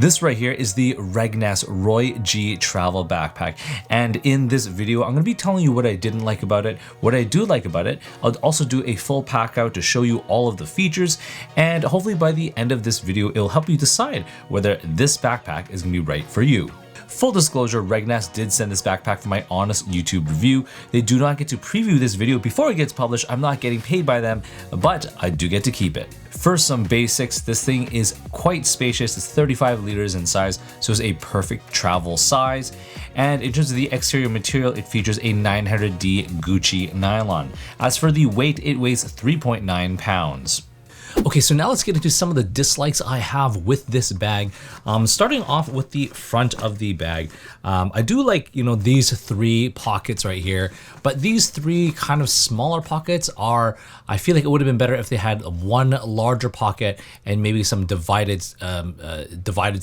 This right here is the Regnas Roy G travel backpack, and in this video I'm going to be telling you what I didn't like about it, what I do like about it. I'll also do a full pack out to show you all of the features, and hopefully by the end of this video it'll help you decide whether this backpack is going to be right for you. Full disclosure, Regnas did send this backpack for my honest YouTube review. They do not get to preview this video before it gets published. I'm not getting paid by them, but I do get to keep it. First, some basics. This thing is quite spacious. It's 35 liters in size, so it's a perfect travel size. And in terms of the exterior material, it features a 900D Gucci nylon. As for the weight, it weighs 3.9 pounds. Okay, so now let's get into some of the dislikes I have with this bag. Starting off with the front of the bag. I do like, these three pockets right here, but these three kind of smaller pockets I feel like it would have been better if they had one larger pocket and maybe some divided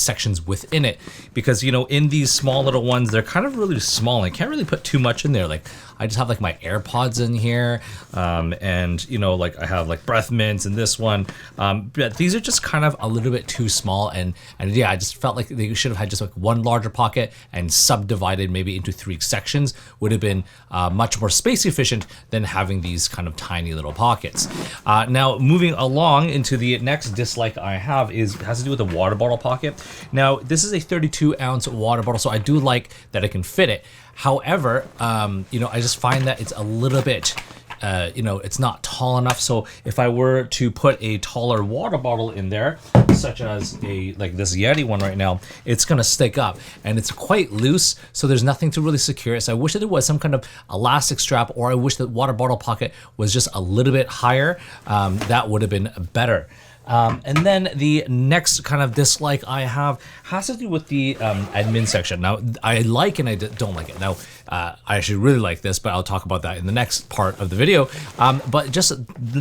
sections within it. Because, in these small little ones, they're kind of really small. I can't really put too much in there. Like, I just have like my AirPods in here, and like I have like breath mints in this one. But these are just kind of a little bit too small, and yeah, I just felt like they should have had just like one larger pocket and subdivided maybe into three sections. Would have been much more space efficient than having these kind of tiny little pockets. Now moving along into the next dislike I have has to do with the water bottle pocket. Now this is a 32-ounce water bottle, so I do like that it can fit it. However, I just find that it's a little bit, it's not tall enough. So if I were to put a taller water bottle in there, such as like this Yeti one right now, it's gonna stick up, and it's quite loose, so there's nothing to really secure it. So I wish that there was some kind of elastic strap, or I wish the water bottle pocket was just a little bit higher. That would have been better. And then the next kind of dislike I have has to do with the admin section. Now, I like and I don't like it. Now, I actually really like this, but I'll talk about that in the next part of the video. But just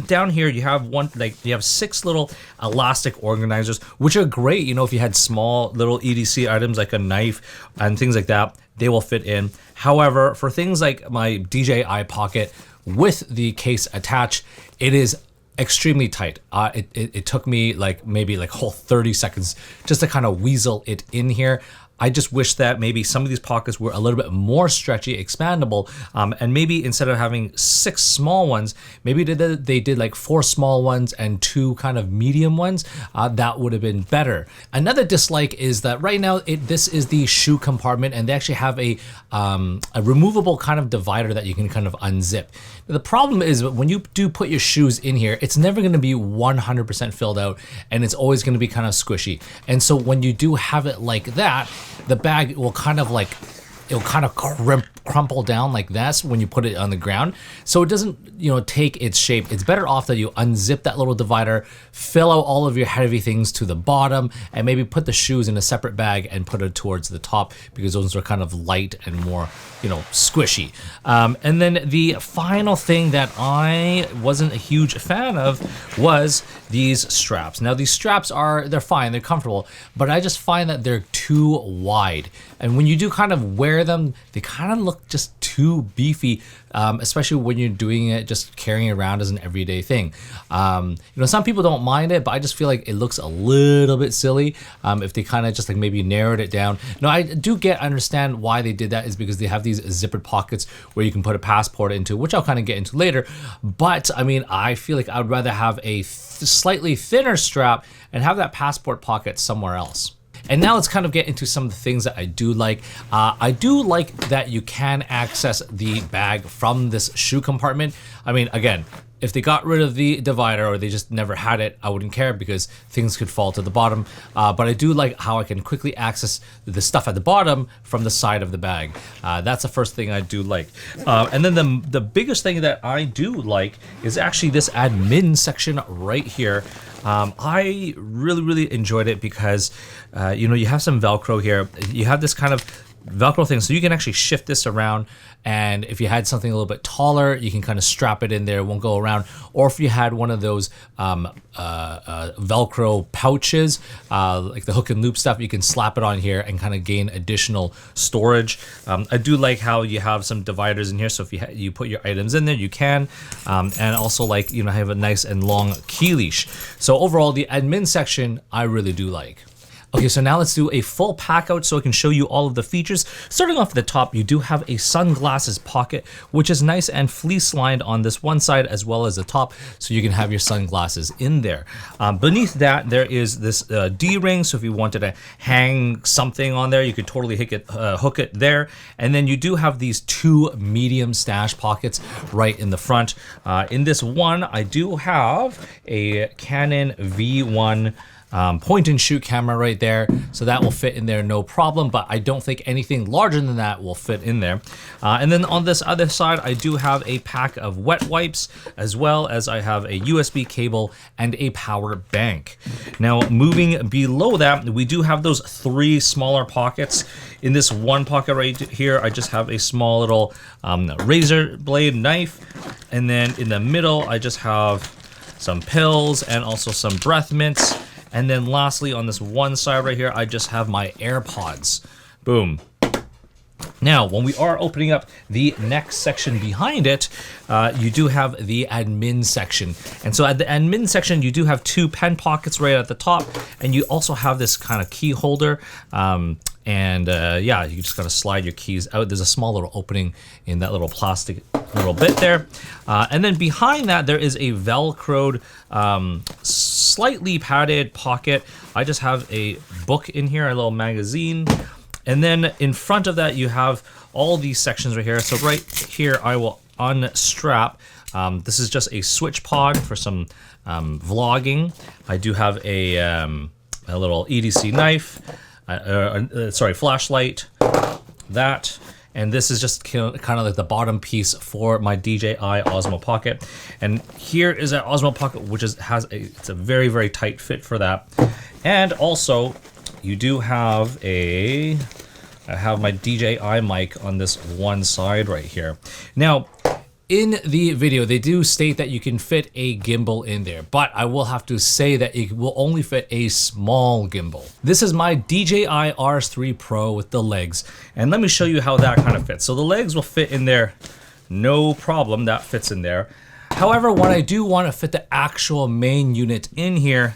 down here, you have 6 little elastic organizers, which are great. If you had small little EDC items like a knife and things like that, they will fit in. However, for things like my DJI pocket with the case attached, it is extremely tight. It took me maybe a whole 30 seconds just to kind of weasel it in here. I just wish that maybe some of these pockets were a little bit more stretchy, expandable, and maybe instead of having 6 small ones, maybe they did like 4 small ones and 2 kind of medium ones. That would have been better. Another dislike is that right now this is the shoe compartment, and they actually have a removable kind of divider that you can kind of unzip. The problem is when you do put your shoes in here, it's never going to be 100% filled out, and it's always going to be kind of squishy. And so when you do have it like that, the bag will kind of crumple down like this when you put it on the ground. So it doesn't, take its shape. It's better off that you unzip that little divider, fill out all of your heavy things to the bottom, and maybe put the shoes in a separate bag and put it towards the top, because those are kind of light and more, squishy. And then the final thing that I wasn't a huge fan of was these straps. Now these straps they're fine, they're comfortable, but I just find that they're too wide. And when you do kind of wear them, they kind of look just too beefy, especially when you're doing it, just carrying it around as an everyday thing. Some people don't mind it, but I just feel like it looks a little bit silly if they kind of just like maybe narrowed it down. Now I do understand why they did that, is because they have these zippered pockets where you can put a passport into, which I'll kind of get into later. But I mean, I feel like I would rather have a slightly thinner strap and have that passport pocket somewhere else. And now let's kind of get into some of the things that I do like. I do like that you can access the bag from this shoe compartment. I mean, again, if they got rid of the divider or they just never had it, I wouldn't care, because things could fall to the bottom. But I do like how I can quickly access the stuff at the bottom from the side of the bag. That's the first thing I do like. And then the biggest thing that I do like is actually this admin section right here. I really enjoyed it because, you have some Velcro here. You have this kind of Velcro thing, so you can actually shift this around, and if you had something a little bit taller, you can kind of strap it in there, it won't go around. Or if you had one of those Velcro pouches, like the hook and loop stuff, you can slap it on here and kind of gain additional storage. I do like how you have some dividers in here, so if you put your items in there, you can, and also have a nice and long key leash. So overall, the admin section I really do like. Okay, so now let's do a full pack out so I can show you all of the features. Starting off at the top, you do have a sunglasses pocket, which is nice and fleece lined on this one side as well as the top, so you can have your sunglasses in there. Beneath that, there is this D-ring, so if you wanted to hang something on there, you could totally hook it there. And then you do have these two medium stash pockets right in the front. In this one, I do have a Canon V1 point and shoot camera right there, so that will fit in there no problem, but I don't think anything larger than that will fit in there. And then on this other side, I do have a pack of wet wipes, as well as I have a USB cable and a power bank. Now moving below that, we do have those three smaller pockets. In this one pocket right here, I just have a small little razor blade knife, and then in the middle I just have some pills and also some breath mints. And then lastly, on this one side right here, I just have my AirPods. Boom. Now, when we are opening up the next section behind it, you do have the admin section. And so at the admin section, you do have two pen pockets right at the top, and you also have this kind of key holder. Yeah, you just gotta slide your keys out. There's a small little opening in that little plastic little bit there. And then behind that, there is a Velcroed, slightly padded pocket. I just have a book in here, a little magazine. And then in front of that, you have all these sections right here. So right here, I will unstrap. This is just a switch pod for some vlogging. I do have a little EDC knife, flashlight, that. And this is just kind of like the bottom piece for my DJI Osmo Pocket. And here is an Osmo Pocket, which it's a very, very tight fit for that. And also, you do have I have my DJI mic on this one side right here. Now, in the video, they do state that you can fit a gimbal in there, but I will have to say that it will only fit a small gimbal. This is my DJI RS3 Pro with the legs, and let me show you how that kind of fits. So the legs will fit in there, no problem, that fits in there. However, when I do want to fit the actual main unit in here,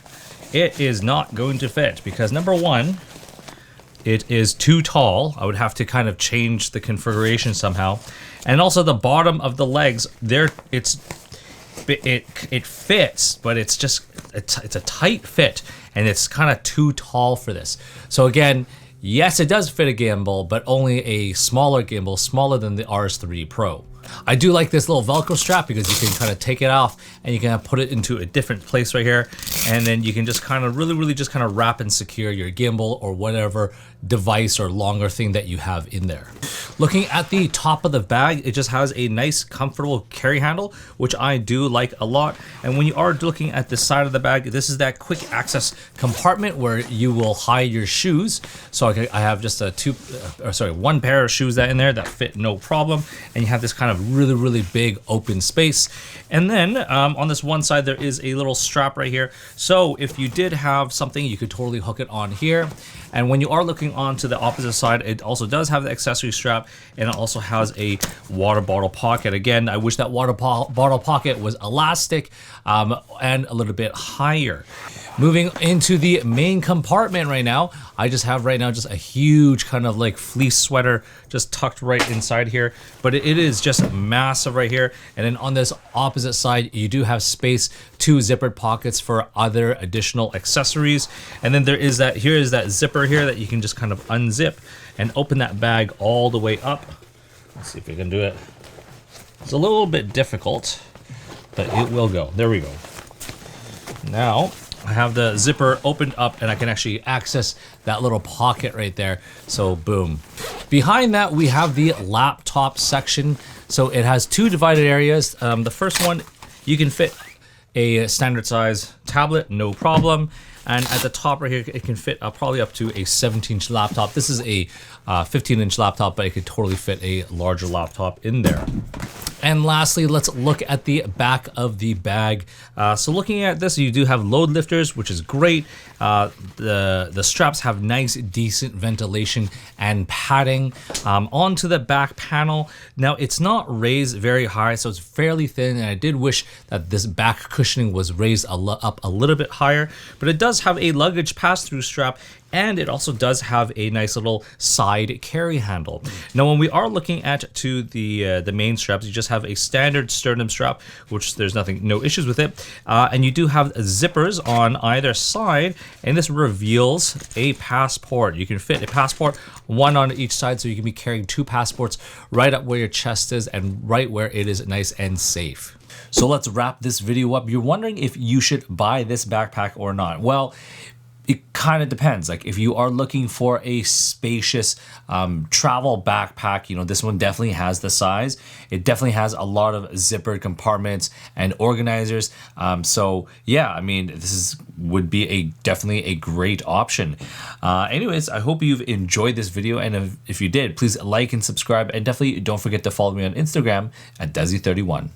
it is not going to fit because number one, it is too tall. I would have to kind of change the configuration somehow. And also the bottom of the legs, it fits, but it's a tight fit, and it's kind of too tall for this. So again, yes, it does fit a gimbal, but only a smaller gimbal, smaller than the RS3 Pro. I do like this little Velcro strap because you can kind of take it off and you can put it into a different place right here. And then you can just kind of really just kind of wrap and secure your gimbal or whatever device or longer thing that you have in there. Looking at the top of the bag, it just has a nice comfortable carry handle, which I do like a lot. And when you are looking at the side of the bag, this is that quick access compartment where you will hide your shoes. So I have just one pair of shoes that in there that fit no problem. And you have this kind of really big open space. And then on this one side, there is a little strap right here. So if you did have something, you could totally hook it on here. And when you are looking onto the opposite side, it also does have the accessory strap, and it also has a water bottle pocket. Again, I wish that water bottle pocket was elastic and a little bit higher. Moving into the main compartment right now, I just have right now just a huge kind of like fleece sweater just tucked right inside here, but it is just massive right here. And then on this opposite side, you do have space, two zippered pockets for other additional accessories. And then here is that zipper here that you can just kind of unzip and open that bag all the way up. Let's see if we can do it. It's a little bit difficult, but it will go. There we go. Now, I have the zipper opened up and I can actually access that little pocket right there. So boom. Behind that, we have the laptop section. So it has two divided areas. The first one, you can fit a standard size tablet, no problem. And at the top right here, it can fit probably up to a 17-inch laptop. This is a 15-inch laptop, but it could totally fit a larger laptop in there. And lastly, let's look at the back of the bag. So looking at this, you do have load lifters, which is great. The straps have nice, decent ventilation and padding. Onto the back panel. Now, it's not raised very high, so it's fairly thin, and I did wish that this back cushioning was raised up a little bit higher, but it does have a luggage pass-through strap, and it also does have a nice little side carry handle. Now, when we are looking at to the main straps, you just have a standard sternum strap, which there's no issues with it, and you do have zippers on either side, and this reveals a passport. You can fit a passport, one on each side, so you can be carrying 2 passports right up where your chest is and right where it is nice and safe. So let's wrap this video up. You're wondering if you should buy this backpack or not. Well, it kind of depends. Like if you are looking for a spacious travel backpack, you know, this one definitely has the size. It definitely has a lot of zippered compartments and organizers. So yeah, I mean, would be definitely a great option. Anyways, I hope you've enjoyed this video, and if you did, please like and subscribe, and definitely don't forget to follow me on Instagram at Desy31.